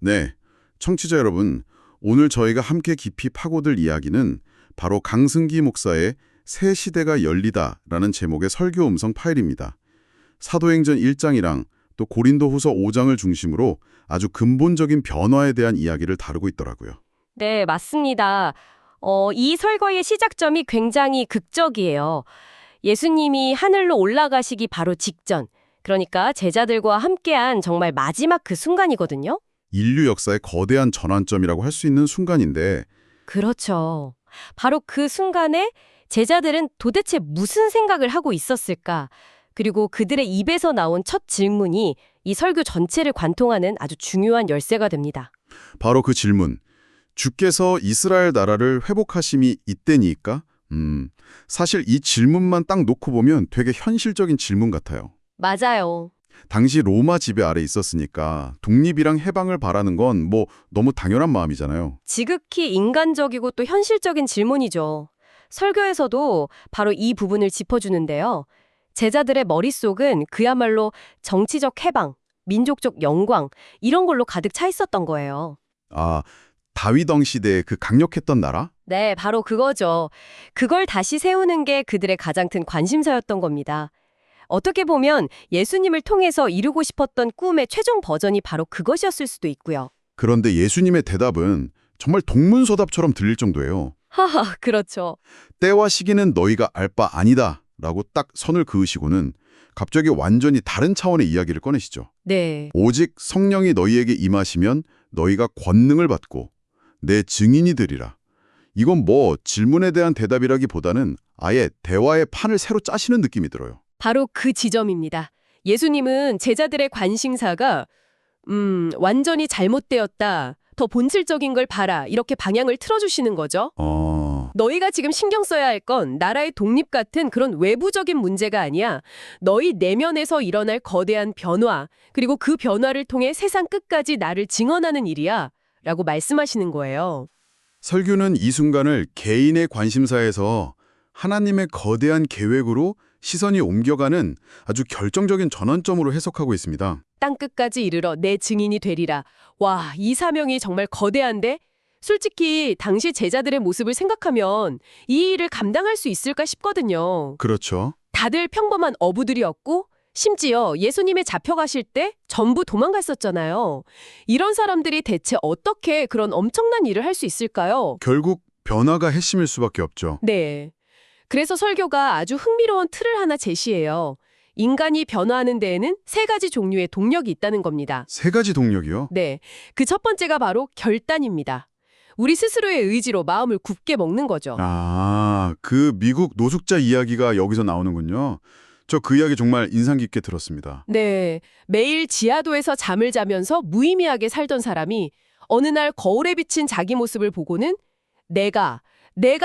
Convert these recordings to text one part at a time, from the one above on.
네, 청취자 여러분, 오늘 저희가 함께 깊이 파고들 이야기는 바로 강승기 목사의 새 시대가 열리다라는 제목의 설교 음성 파일입니다. 사도행전 1장이랑 또 고린도후서 5장을 중심으로 아주 근본적인 변화에 대한 이야기를 다루고 있더라고요. 네, 맞습니다. 이 설거의 시작점이 굉장히 극적이에요. 예수님이 하늘로 올라가시기 바로 직전, 그러니까 제자들과 함께한 정말 마지막 그 순간이거든요. 인류 역사의 거대한 전환점이라고 할 수 있는 순간인데 그렇죠. 바로 그 순간에 제자들은 도대체 무슨 생각을 하고 있었을까? 그리고 그들의 입에서 나온 첫 질문이 이 설교 전체를 관통하는 아주 중요한 열쇠가 됩니다. 바로 그 질문, 주께서 이스라엘 나라를 회복하심이 이때니까? 사실 이 질문만 딱 놓고 보면 되게 현실적인 질문 같아요. 맞아요. 당시 로마 지배 아래 있었으니까 독립이랑 해방을 바라는 건 뭐 너무 당연한 마음이잖아요. 지극히 인간적이고 또 현실적인 질문이죠. 설교에서도 바로 이 부분을 짚어주는데요. 제자들의 머릿속은 그야말로 정치적 해방, 민족적 영광 이런 걸로 가득 차 있었던 거예요. 아, 다윗왕 시대의 그 강력했던 나라? 네, 바로 그거죠. 그걸 다시 세우는 게 그들의 가장 큰 관심사였던 겁니다. 어떻게 보면 예수님을 통해서 이루고 싶었던 꿈의 최종 버전이 바로 그것이었을 수도 있고요. 그런데 예수님의 대답은 정말 동문서답처럼 들릴 정도예요. 하하, 그렇죠. 때와 시기는 너희가 알 바 아니다 라고 딱 선을 그으시고는 갑자기 완전히 다른 차원의 이야기를 꺼내시죠. 네. 오직 성령이 너희에게 임하시면 너희가 권능을 받고 내 증인이 되리라. 이건 뭐 질문에 대한 대답이라기보다는 아예 대화의 판을 새로 짜시는 느낌이 들어요. 바로 그 지점입니다. 예수님은 제자들의 관심사가 완전히 잘못되었다. 더 본질적인 걸 봐라. 이렇게 방향을 틀어주시는 거죠. 너희가 지금 신경 써야 할 건 나라의 독립 같은 그런 외부적인 문제가 아니야. 너희 내면에서 일어날 거대한 변화, 그리고 그 변화를 통해 세상 끝까지 나를 증언하는 일이야. 라고 말씀하시는 거예요. 설교는 이 순간을 개인의 관심사에서 하나님의 거대한 계획으로 시선이 옮겨가는 아주 결정적인 전환점으로 해석하고 있습니다. 땅끝까지 이르러 내 증인이 되리라. 와, 이 사명이 정말 거대한데? 솔직히 당시 제자들의 모습을 생각하면 이 일을 감당할 수 있을까 싶거든요. 그렇죠. 다들 평범한 어부들이었고 심지어 예수님이 잡혀가실 때 전부 도망갔었잖아요. 이런 사람들이 대체 어떻게 그런 엄청난 일을 할 수 있을까요? 결국 변화가 핵심일 수밖에 없죠. 네. 그래서 설교가 아주 흥미로운 틀을 하나 제시해요. 인간이 변화하는 데에는 세 가지 종류의 동력이 있다는 겁니다. 세 가지 동력이요? 네. 그 첫 번째가 바로 결단입니다. 우리 스스로의 의지로 마음을 굳게 먹는 거죠. 그 미국 노숙자 이야기가 여기서 나오는군요. 저 그 이야기 정말 인상 깊게 들었습니다. 네. 매일 지하도에서 잠을 자면서 무의미하게 살던 사람이 어느 날 거울에 비친 자기 모습을 보고는 내가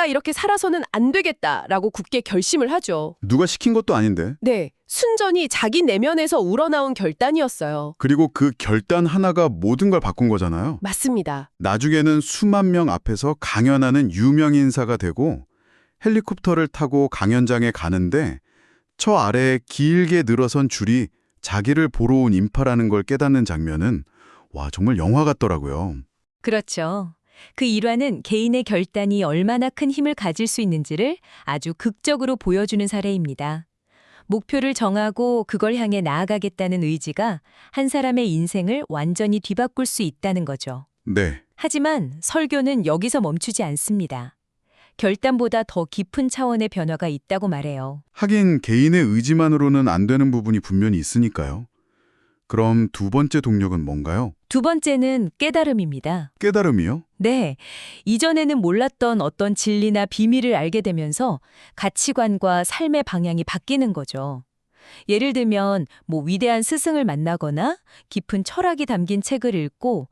이렇게 살아서는 안 되겠다라고 굳게 결심을 하죠. 누가 시킨 것도 아닌데. 네. 순전히 자기 내면에서 우러나온 결단이었어요. 그리고 그 결단 하나가 모든 걸 바꾼 거잖아요. 맞습니다. 나중에는 수만 명 앞에서 강연하는 유명 인사가 되고 헬리콥터를 타고 강연장에 가는데 저 아래에 길게 늘어선 줄이 자기를 보러 온 인파라는 걸 깨닫는 장면은 와, 정말 영화 같더라고요. 그렇죠. 그 일화는 개인의 결단이 얼마나 큰 힘을 가질 수 있는지를 아주 극적으로 보여주는 사례입니다. 목표를 정하고 그걸 향해 나아가겠다는 의지가 한 사람의 인생을 완전히 뒤바꿀 수 있다는 거죠. 네. 하지만 설교는 여기서 멈추지 않습니다. 결단보다 더 깊은 차원의 변화가 있다고 말해요. 하긴 개인의 의지만으로는 안 되는 부분이 분명히 있으니까요. 그럼 두 번째 동력은 뭔가요? 두 번째는 깨달음입니다. 깨달음이요? 네, 이전에는 몰랐던 어떤 진리나 비밀을 알게 되면서 가치관과 삶의 방향이 바뀌는 거죠. 예를 들면 위대한 스승을 만나거나 깊은 철학이 담긴 책을 읽고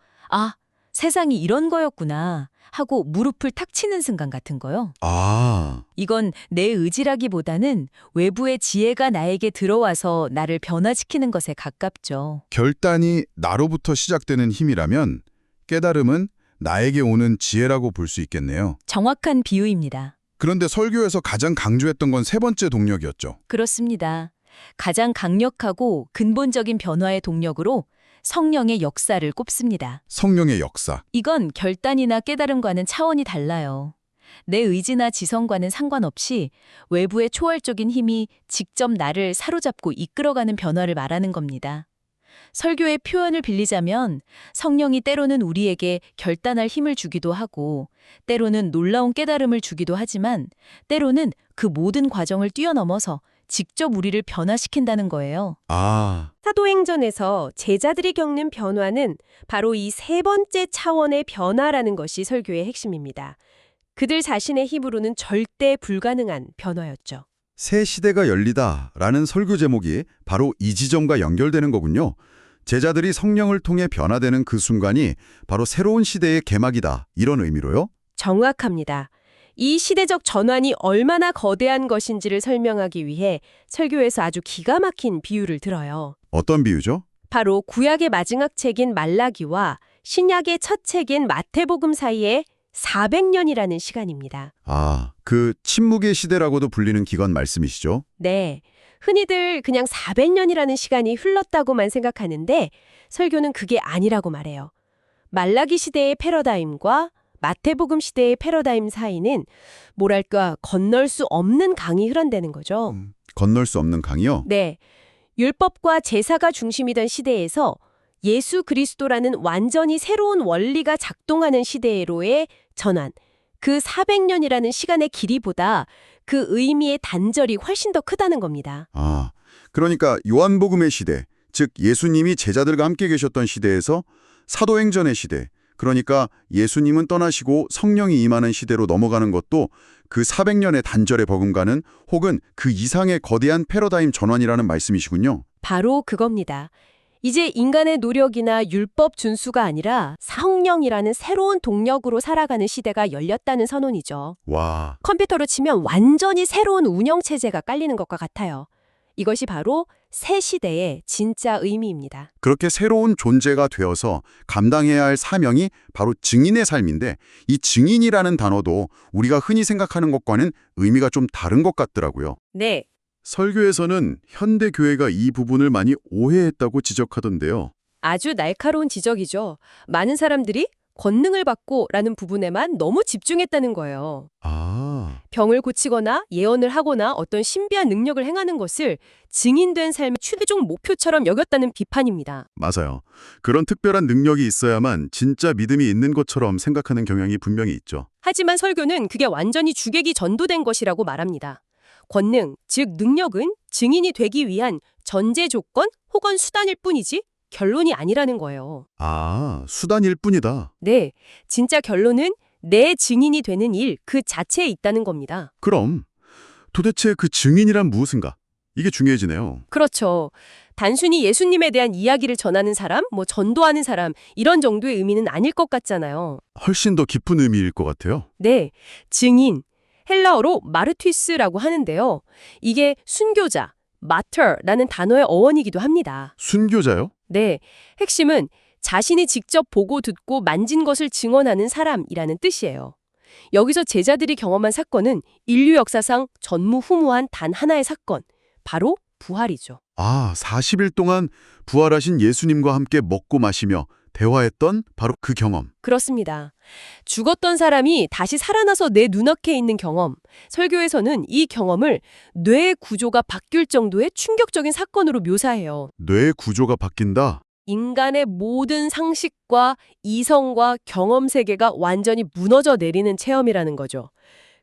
세상이 이런 거였구나 하고 무릎을 탁 치는 순간 같은 거요. 이건 내 의지라기보다는 외부의 지혜가 나에게 들어와서 나를 변화시키는 것에 가깝죠. 결단이 나로부터 시작되는 힘이라면 깨달음은 나에게 오는 지혜라고 볼 수 있겠네요. 정확한 비유입니다. 그런데 설교에서 가장 강조했던 건 세 번째 동력이었죠. 그렇습니다. 가장 강력하고 근본적인 변화의 동력으로 성령의 역사를 꼽습니다. 성령의 역사. 이건 결단이나 깨달음과는 차원이 달라요. 내 의지나 지성과는 상관없이 외부의 초월적인 힘이 직접 나를 사로잡고 이끌어가는 변화를 말하는 겁니다. 설교의 표현을 빌리자면 성령이 때로는 우리에게 결단할 힘을 주기도 하고 때로는 놀라운 깨달음을 주기도 하지만 때로는 그 모든 과정을 뛰어넘어서 직접 우리를 변화시킨다는 거예요. 아, 사도행전에서 제자들이 겪는 변화는 바로 이 세 번째 차원의 변화라는 것이 설교의 핵심입니다. 그들 자신의 힘으로는 절대 불가능한 변화였죠. 새 시대가 열리다라는 설교 제목이 바로 이 지점과 연결되는 거군요. 제자들이 성령을 통해 변화되는 그 순간이 바로 새로운 시대의 개막이다. 이런 의미로요? 정확합니다. 이 시대적 전환이 얼마나 거대한 것인지를 설명하기 위해 설교에서 아주 기가 막힌 비유를 들어요. 어떤 비유죠? 바로 구약의 마지막 책인 말라기와 신약의 첫 책인 마태복음 사이에 400년이라는 시간입니다. 아, 그 침묵의 시대라고도 불리는 기간 말씀이시죠? 네. 흔히들 그냥 400년이라는 시간이 흘렀다고만 생각하는데 설교는 그게 아니라고 말해요. 말라기 시대의 패러다임과 마태복음 시대의 패러다임 사이는 뭐랄까 건널 수 없는 강이 흐른다는 거죠. 건널 수 없는 강이요? 네. 율법과 제사가 중심이던 시대에서 예수 그리스도라는 완전히 새로운 원리가 작동하는 시대로의 전환. 그 400년이라는 시간의 길이보다 그 의미의 단절이 훨씬 더 크다는 겁니다. 아, 그러니까 요한복음의 시대, 즉 예수님이 제자들과 함께 계셨던 시대에서 사도행전의 시대, 그러니까 예수님은 떠나시고 성령이 임하는 시대로 넘어가는 것도 그 400년의 단절에 버금가는 혹은 그 이상의 거대한 패러다임 전환이라는 말씀이시군요. 바로 그겁니다. 이제 인간의 노력이나 율법 준수가 아니라 성령이라는 새로운 동력으로 살아가는 시대가 열렸다는 선언이죠. 와, 컴퓨터로 치면 완전히 새로운 운영체제가 깔리는 것과 같아요. 이것이 바로 새 시대의 진짜 의미입니다. 그렇게 새로운 존재가 되어서 감당해야 할 사명이 바로 증인의 삶인데 이 증인이라는 단어도 우리가 흔히 생각하는 것과는 의미가 좀 다른 것 같더라고요. 네. 설교에서는 현대 교회가 이 부분을 많이 오해했다고 지적하던데요. 아주 날카로운 지적이죠. 많은 사람들이 권능을 받고라는 부분에만 너무 집중했다는 거예요. 아, 병을 고치거나 예언을 하거나 어떤 신비한 능력을 행하는 것을 증인된 삶의 최종 목표처럼 여겼다는 비판입니다. 맞아요. 그런 특별한 능력이 있어야만 진짜 믿음이 있는 것처럼 생각하는 경향이 분명히 있죠. 하지만 설교는 그게 완전히 주객이 전도된 것이라고 말합니다. 권능, 즉 능력은 증인이 되기 위한 전제 조건 혹은 수단일 뿐이지 결론이 아니라는 거예요. 아, 수단일 뿐이다. 네, 진짜 결론은 내 증인이 되는 일 그 자체에 있다는 겁니다. 그럼 도대체 그 증인이란 무엇인가? 이게 중요해지네요. 그렇죠. 단순히 예수님에 대한 이야기를 전하는 사람, 전도하는 사람 이런 정도의 의미는 아닐 것 같잖아요. 훨씬 더 깊은 의미일 것 같아요. 네, 증인. 헬라어로 마르티스라고 하는데요. 이게 순교자, 마터라는 단어의 어원이기도 합니다. 순교자요? 네, 핵심은 자신이 직접 보고 듣고 만진 것을 증언하는 사람이라는 뜻이에요. 여기서 제자들이 경험한 사건은 인류 역사상 전무후무한 단 하나의 사건, 바로 부활이죠. 아, 40일 동안 부활하신 예수님과 함께 먹고 마시며 대화했던 바로 그 경험. 그렇습니다. 죽었던 사람이 다시 살아나서 내 눈앞에 있는 경험. 설교에서는 이 경험을 뇌의 구조가 바뀔 정도의 충격적인 사건으로 묘사해요. 뇌의 구조가 바뀐다? 인간의 모든 상식과 이성과 경험 세계가 완전히 무너져 내리는 체험이라는 거죠.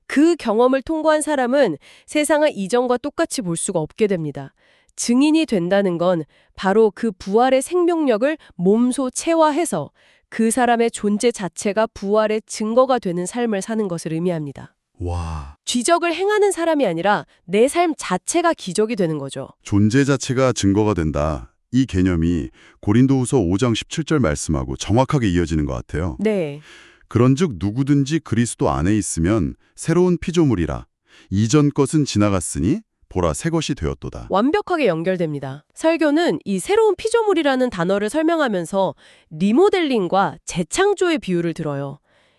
그 경험을 통과한 사람은 세상을 이전과 똑같이 볼 수가 없게 됩니다. 증인이 된다는 건 바로 그 부활의 생명력을 몸소 체화해서 그 사람의 존재 자체가 부활의 증거가 되는 삶을 사는 것을 의미합니다. 와, 기적을 행하는 사람이 아니라 내 삶 자체가 기적이 되는 거죠. 존재 자체가 증거가 된다. 이 개념이 고린도후서 5장 17절 말씀하고 정확하게 이어지는 것 같아요. 네. 그런즉 누구든지 그리스도 안에 있으면 새로운 피조물이라. 이전 것은 지나갔으니 보라 새 것이 되었도다. 완벽하게 연결됩니다. 설교는 이 새로운 피조물이라는 단어를 설명하면서 리모델링과 재창조의 비유를 들어요.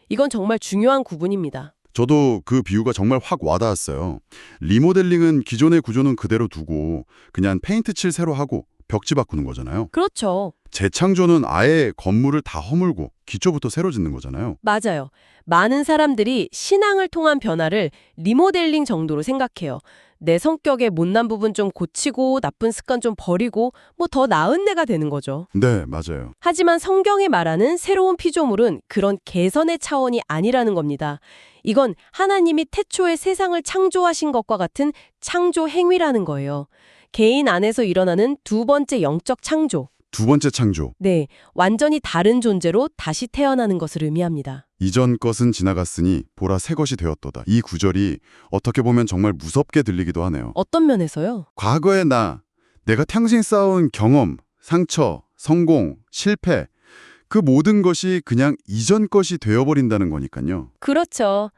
이건 정말 중요한 구분입니다. 저도 그 비유가 정말 확 와닿았어요. 리모델링은 기존의 구조는 그대로 두고 그냥 페인트 칠 새로 하고 벽지 바꾸는 거잖아요. 그렇죠. 재창조는 아예 건물을 다 허물고 기초부터 새로 짓는 거잖아요. 맞아요. 많은 사람들이 신앙을 통한 변화를 리모델링 정도로 생각해요. 내 성격의 못난 부분 좀 고치고 나쁜 습관 좀 버리고 뭐 더 나은 내가 되는 거죠. 네, 맞아요. 하지만 성경이 말하는 새로운 피조물은 그런 개선의 차원이 아니라는 겁니다. 이건 하나님이 태초에 세상을 창조하신 것과 같은 창조 행위라는 거예요. 개인 안에서 일어나는 두 번째 영적 창조. 두 번째 창조. 네, 완전히 다른 존재로 다시 태어나는 것을 의미합니다. 이전 것은 지나갔으니 보라 새 것이 되었도다. 이 구절이 어떻게 보면 정말 무섭게 들리기도 하네요. 어떤 면에서요? 과거의 내가 평생 쌓아온 경험, 상처, 성공, 실패, 그 모든 것이 그냥 이전 것이 되어버린다는 거니까요. 그렇죠.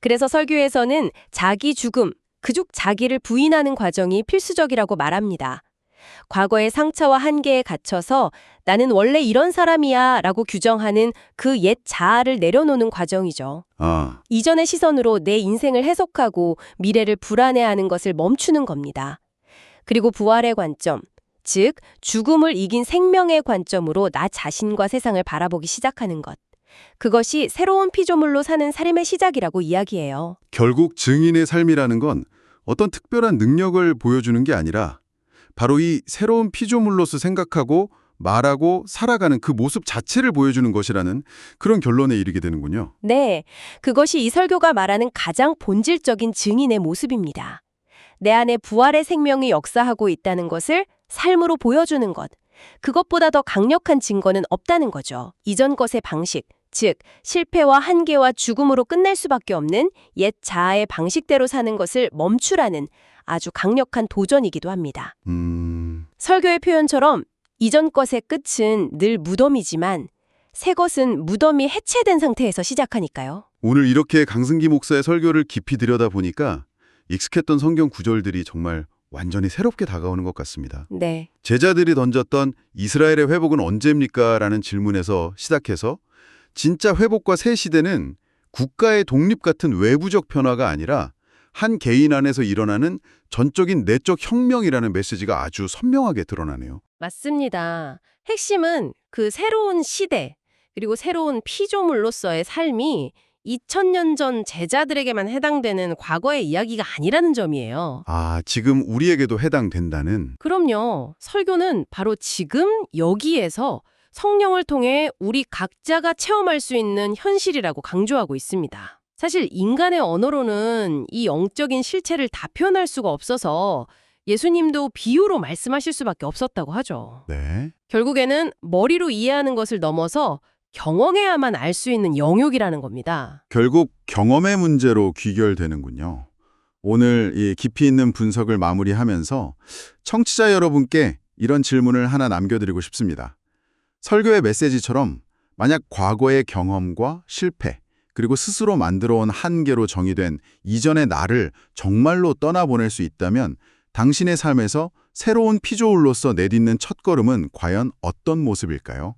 그래서 설교에서는 자기 죽음, 그juk 자기를 부인하는 과정이 필수적이라고 말합니다. 과거의 상처와 한계에 갇혀서 나는 원래 이런 사람이야 라고 규정하는 그 옛 자아를 내려놓는 과정이죠. 이전의 시선으로 내 인생을 해석하고 미래를 불안해하는 것을 멈추는 겁니다. 그리고 부활의 관점, 즉 죽음을 이긴 생명의 관점으로 나 자신과 세상을 바라보기 시작하는 것. 그것이 새로운 피조물로 사는 삶의 시작이라고 이야기해요. 결국 증인의 삶이라는 건 어떤 특별한 능력을 보여주는 게 아니라 바로 이 새로운 피조물로서 생각하고 말하고 살아가는 그 모습 자체를 보여주는 것이라는 그런 결론에 이르게 되는군요. 네, 그것이 이 설교가 말하는 가장 본질적인 증인의 모습입니다. 내 안에 부활의 생명이 역사하고 있다는 것을 삶으로 보여주는 것. 그것보다 더 강력한 증거는 없다는 거죠. 이전 것의 방식, 즉 실패와 한계와 죽음으로 끝날 수밖에 없는 옛 자아의 방식대로 사는 것을 멈추라는 아주 강력한 도전이기도 합니다. 설교의 표현처럼 이전 것의 끝은 늘 무덤이지만 새 것은 무덤이 해체된 상태에서 시작하니까요. 오늘 이렇게 강승기 목사의 설교를 깊이 들여다보니까 익숙했던 성경 구절들이 정말 완전히 새롭게 다가오는 것 같습니다. 네. 제자들이 던졌던 이스라엘의 회복은 언제입니까? 라는 질문에서 시작해서 진짜 회복과 새 시대는 국가의 독립 같은 외부적 변화가 아니라 한 개인 안에서 일어나는 전적인 내적 혁명이라는 메시지가 아주 선명하게 드러나네요. 맞습니다. 핵심은 그 새로운 시대, 그리고 새로운 피조물로서의 삶이 2000년 전 제자들에게만 해당되는 과거의 이야기가 아니라는 점이에요. 지금 우리에게도 해당된다는. 그럼요. 설교는 바로 지금 여기에서 성령을 통해 우리 각자가 체험할 수 있는 현실이라고 강조하고 있습니다. 사실 인간의 언어로는 이 영적인 실체를 다 표현할 수가 없어서 예수님도 비유로 말씀하실 수밖에 없었다고 하죠. 네. 결국에는 머리로 이해하는 것을 넘어서 경험해야만 알 수 있는 영역이라는 겁니다. 결국 경험의 문제로 귀결되는군요. 오늘 이 깊이 있는 분석을 마무리하면서 청취자 여러분께 이런 질문을 하나 남겨드리고 싶습니다. 설교의 메시지처럼 만약 과거의 경험과 실패, 그리고 스스로 만들어온 한계로 정의된 이전의 나를 정말로 떠나보낼 수 있다면 당신의 삶에서 새로운 피조물로서 내딛는 첫걸음은 과연 어떤 모습일까요?